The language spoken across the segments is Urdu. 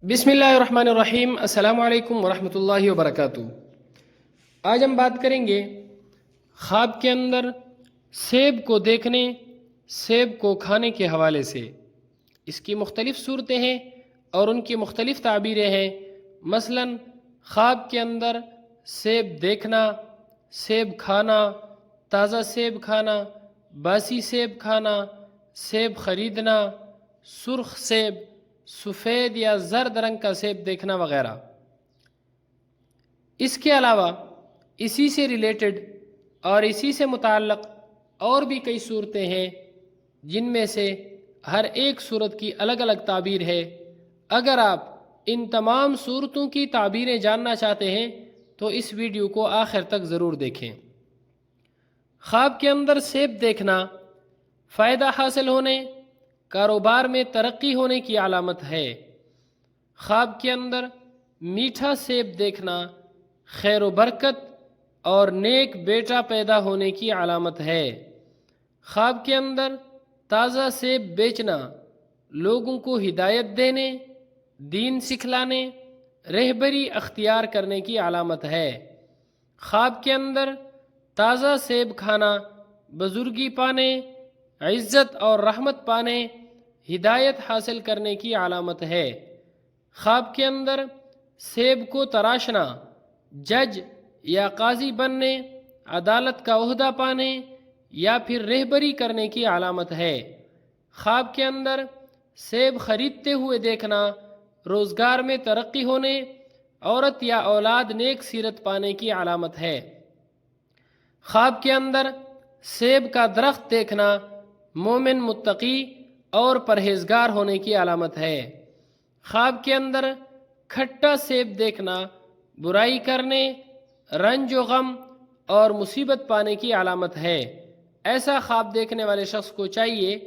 بسم اللہ الرحمن الرحیم۔ السلام علیکم ورحمۃ اللہ وبرکاتہ۔ آج ہم بات کریں گے خواب کے اندر سیب کو دیکھنے، سیب کو کھانے کے حوالے سے۔ اس کی مختلف صورتیں ہیں اور ان کی مختلف تعبیریں ہیں۔ مثلا خواب کے اندر سیب دیکھنا، سیب کھانا، تازہ سیب کھانا، باسی سیب کھانا، سیب خریدنا، سرخ سیب، سفید یا زرد رنگ کا سیب دیکھنا وغیرہ۔ اس کے علاوہ اسی سے ریلیٹڈ اور اسی سے متعلق اور بھی کئی صورتیں ہیں جن میں سے ہر ایک صورت کی الگ الگ تعبیر ہے۔ اگر آپ ان تمام صورتوں کی تعبیریں جاننا چاہتے ہیں تو اس ویڈیو کو آخر تک ضرور دیکھیں۔ خواب کے اندر سیب دیکھنا فائدہ حاصل ہونے، کاروبار میں ترقی ہونے کی علامت ہے۔ خواب کے اندر میٹھا سیب دیکھنا خیر و برکت اور نیک بیٹا پیدا ہونے کی علامت ہے۔ خواب کے اندر تازہ سیب بیچنا لوگوں کو ہدایت دینے، دین سکھلانے، رہبری اختیار کرنے کی علامت ہے۔ خواب کے اندر تازہ سیب کھانا بزرگی پانے، عزت اور رحمت پانے، ہدایت حاصل کرنے کی علامت ہے۔ خواب کے اندر سیب کو تراشنا جج یا قاضی بننے، عدالت کا عہدہ پانے یا پھر رہبری کرنے کی علامت ہے۔ خواب کے اندر سیب خریدتے ہوئے دیکھنا روزگار میں ترقی ہونے، عورت یا اولاد نیک سیرت پانے کی علامت ہے۔ خواب کے اندر سیب کا درخت دیکھنا مومن، متقی اور پرہیزگار ہونے کی علامت ہے۔ خواب کے اندر کھٹا سیب دیکھنا برائی کرنے، رنج و غم اور مصیبت پانے کی علامت ہے۔ ایسا خواب دیکھنے والے شخص کو چاہیے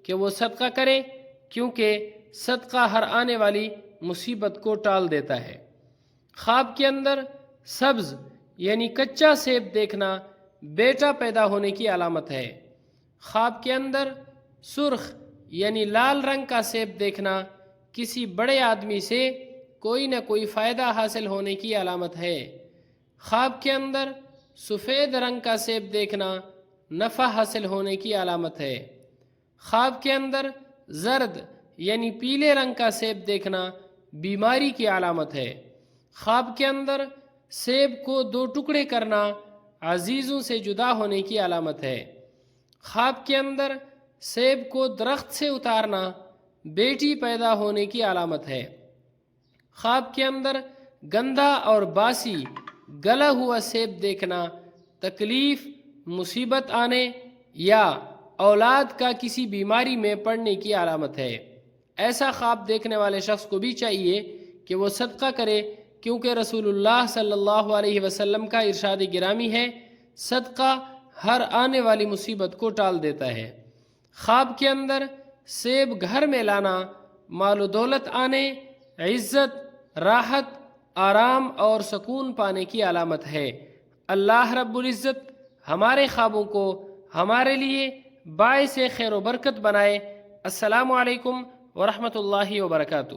کہ وہ صدقہ کرے، کیونکہ صدقہ ہر آنے والی مصیبت کو ٹال دیتا ہے۔ خواب کے اندر سبز یعنی کچا سیب دیکھنا بیٹا پیدا ہونے کی علامت ہے۔ خواب کے اندر سرخ یعنی لال رنگ کا سیب دیکھنا کسی بڑے آدمی سے کوئی نہ کوئی فائدہ حاصل ہونے کی علامت ہے۔ خواب کے اندر سفید رنگ کا سیب دیکھنا نفع حاصل ہونے کی علامت ہے۔ خواب کے اندر زرد یعنی پیلے رنگ کا سیب دیکھنا بیماری کی علامت ہے۔ خواب کے اندر سیب کو دو ٹکڑے کرنا عزیزوں سے جدا ہونے کی علامت ہے۔ خواب کے اندر سیب کو درخت سے اتارنا بیٹی پیدا ہونے کی علامت ہے۔ خواب کے اندر گندھا اور باسی گلا ہوا سیب دیکھنا تکلیف، مصیبت آنے یا اولاد کا کسی بیماری میں پڑنے کی علامت ہے۔ ایسا خواب دیکھنے والے شخص کو بھی چاہیے کہ وہ صدقہ کرے، کیونکہ رسول اللہ صلی اللہ علیہ وسلم کا ارشاد گرامی ہے، صدقہ ہر آنے والی مصیبت کو ٹال دیتا ہے۔ خواب کے اندر سیب گھر میں لانا مال و دولت آنے، عزت، راحت، آرام اور سکون پانے کی علامت ہے۔ اللہ رب العزت ہمارے خوابوں کو ہمارے لیے باعث خیر و برکت بنائے۔ السلام علیکم ورحمۃ اللہ وبرکاتہ۔